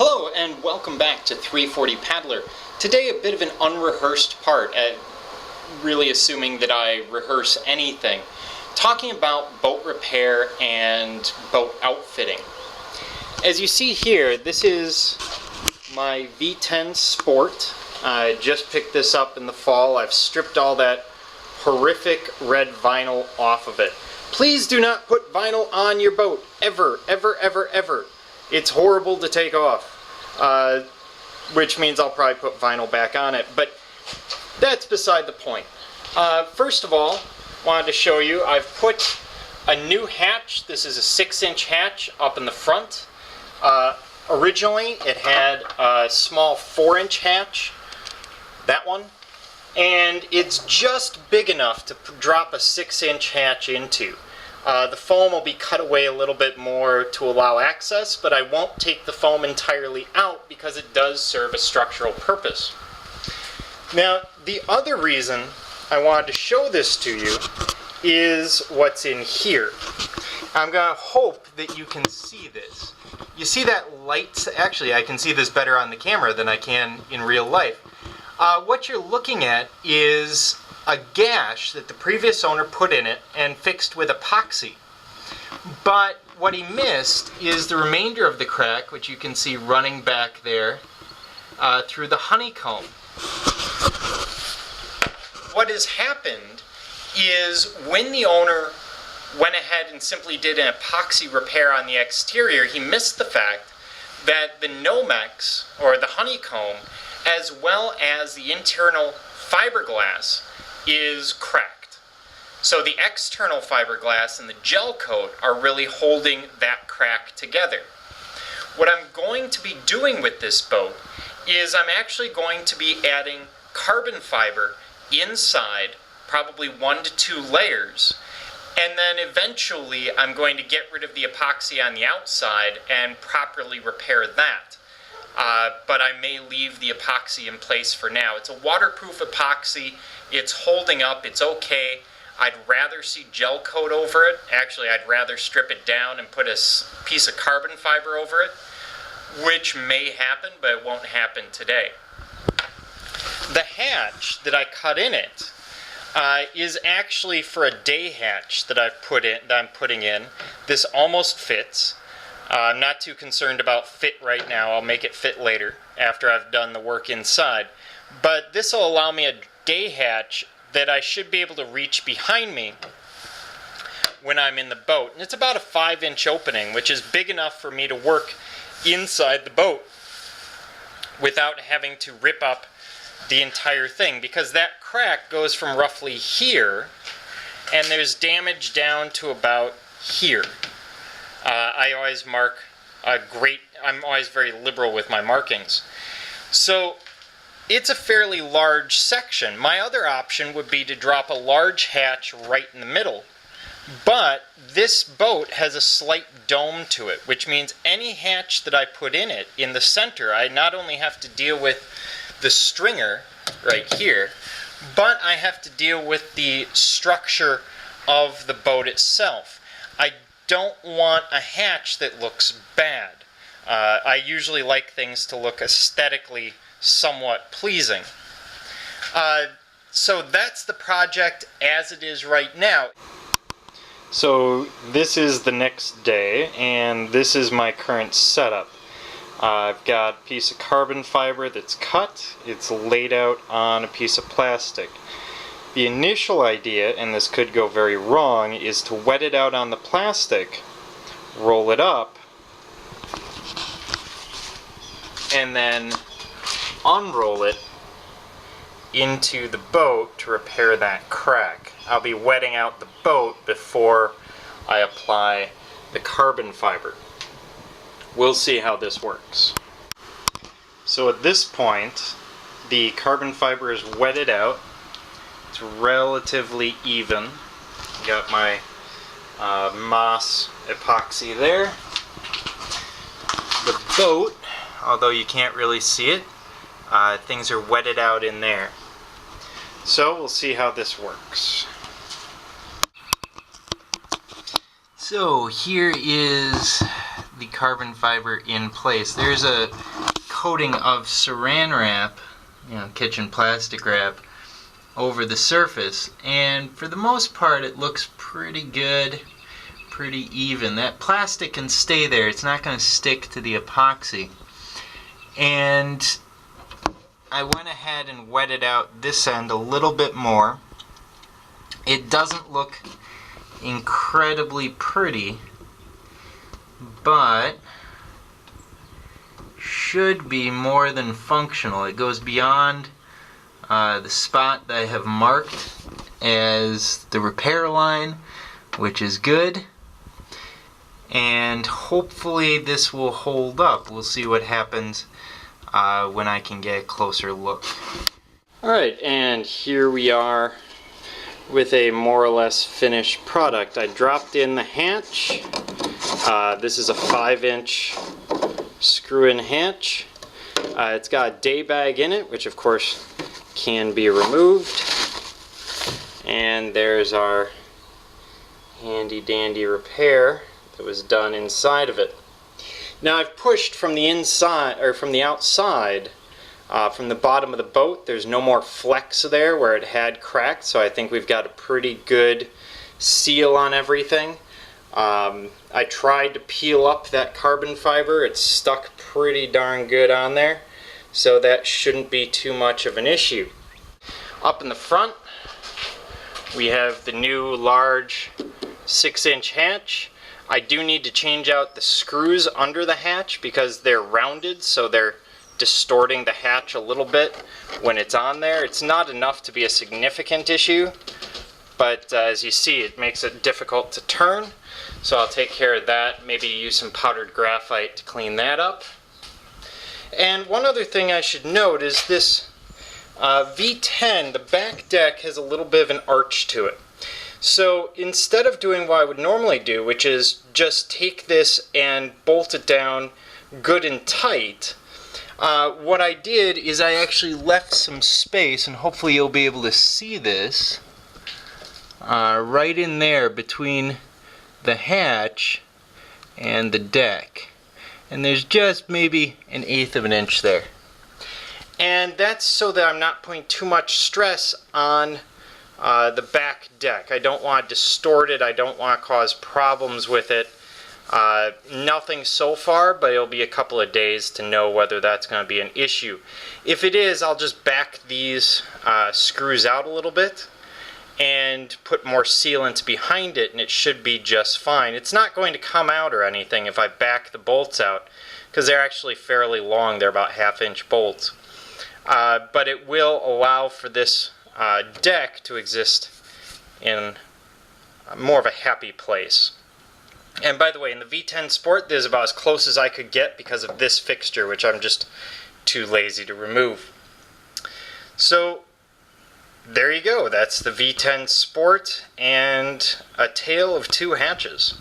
Hello and welcome back to 340 Paddler. Today a bit of an unrehearsed part, really assuming that I rehearse anything. Talking about boat repair and boat outfitting. As you see here, this is my V10 Sport. I just picked this up in the fall. I've stripped all that horrific red vinyl off of it. Please do not put vinyl on your boat, ever, ever, ever, ever. It's horrible to take off, which means I'll probably put vinyl back on it, but that's beside the point. First of all, wanted to show you, I've put a new hatch. This is a 6-inch hatch up in the front. Originally, it had a small 4-inch hatch, that one, and it's just big enough to drop a 6-inch hatch into. The foam will be cut away a little bit more to allow access, but I won't take the foam entirely out because it does serve a structural purpose. Now, the other reason I wanted to show this to you is what's in here. I'm going to hope that you can see this. You see that light? Actually, I can see this better on the camera than I can in real life. What you're looking at is a gash that the previous owner put in it and fixed with epoxy. But what he missed is the remainder of the crack, which you can see running back there through the honeycomb. What has happened is when the owner went ahead and simply did an epoxy repair on the exterior, he missed the fact that the Nomex, or the honeycomb, as well as the internal fiberglass, is cracked. So the external fiberglass and the gel coat are really holding that crack together. What I'm going to be doing with this boat is I'm actually going to be adding carbon fiber inside, probably 1 to 2 layers, and then eventually I'm going to get rid of the epoxy on the outside and properly repair that. But I may leave the epoxy in place for now. It's a waterproof epoxy. It's holding up. It's okay. I'd rather see gel coat over it. Actually, I'd rather strip it down and put a piece of carbon fiber over it, which may happen, but it won't happen today. The hatch that I cut in it is actually for a day hatch that I'm putting in. This almost fits. I'm not too concerned about fit right now. I'll make it fit later after I've done the work inside. But this will allow me a day hatch that I should be able to reach behind me when I'm in the boat. And it's about a 5-inch opening, which is big enough for me to work inside the boat without having to rip up the entire thing, because that crack goes from roughly here and there's damage down to about here. I always mark I'm always very liberal with my markings. So it's a fairly large section. My other option would be to drop a large hatch right in the middle. But this boat has a slight dome to it, which means any hatch that I put in it, in the center, I not only have to deal with the stringer right here, but I have to deal with the structure of the boat itself. I don't want a hatch that looks bad. I usually like things to look aesthetically somewhat pleasing. So that's the project as it is right now. So this is the next day, and this is my current setup. I've got a piece of carbon fiber that's cut. It's laid out on a piece of plastic. The initial idea, and this could go very wrong, is to wet it out on the plastic, roll it up, and then unroll it into the boat to repair that crack. I'll be wetting out the boat before I apply the carbon fiber. We'll see how this works. So at this point, the carbon fiber is wetted out. It's relatively even. Got my moss epoxy there. The boat, although you can't really see it, things are wetted out in there. So we'll see how this works. So here is the carbon fiber in place. There's a coating of saran wrap, kitchen plastic wrap, over the surface, and for the most part it looks pretty good, pretty even. That plastic can stay there, it's not going to stick to the epoxy. And I went ahead and wetted out this end a little bit more. It doesn't look incredibly pretty, but should be more than functional. It goes beyond the spot that I have marked as the repair line, which is good, and hopefully this will hold up. We'll see what happens when I can get a closer look. Alright, and here we are with a more or less finished product. I dropped in the hatch. This is a 5-inch screw-in hatch. It's got a day bag in it, which of course can be removed. And there's our handy dandy repair that was done inside of it. Now I've pushed from the inside, or from the outside, from the bottom of the boat. There's no more flecks there where it had cracked, so I think we've got a pretty good seal on everything. I tried to peel up that carbon fiber. It's stuck pretty darn good on there, so that shouldn't be too much of an issue. Up in the front we have the new large 6-inch hatch. I do need to change out the screws under the hatch because they're rounded, so they're distorting the hatch a little bit when it's on there. It's not enough to be a significant issue, but as you see, it makes it difficult to turn. So I'll take care of that, maybe use some powdered graphite to clean that up. And one other thing I should note is this V10, the back deck has a little bit of an arch to it. So instead of doing what I would normally do, which is just take this and bolt it down good and tight, what I did is I actually left some space, and hopefully you'll be able to see this, right in there between the hatch and the deck. And there's just maybe 1/8 of an inch there. And that's so that I'm not putting too much stress on the back deck. I don't want to distort it, I don't want to cause problems with it. Nothing so far, but it'll be a couple of days to know whether that's going to be an issue. If it is, I'll just back these screws out a little bit and put more sealant behind it, and it should be just fine. It's not going to come out or anything if I back the bolts out, because they're actually fairly long. They're about 1/2-inch bolts. But it will allow for this deck to exist in more of a happy place. And by the way, in the V10 Sport, this is about as close as I could get because of this fixture, which I'm just too lazy to remove. So there you go. That's the V10 Sport and a tale of 2 hatches.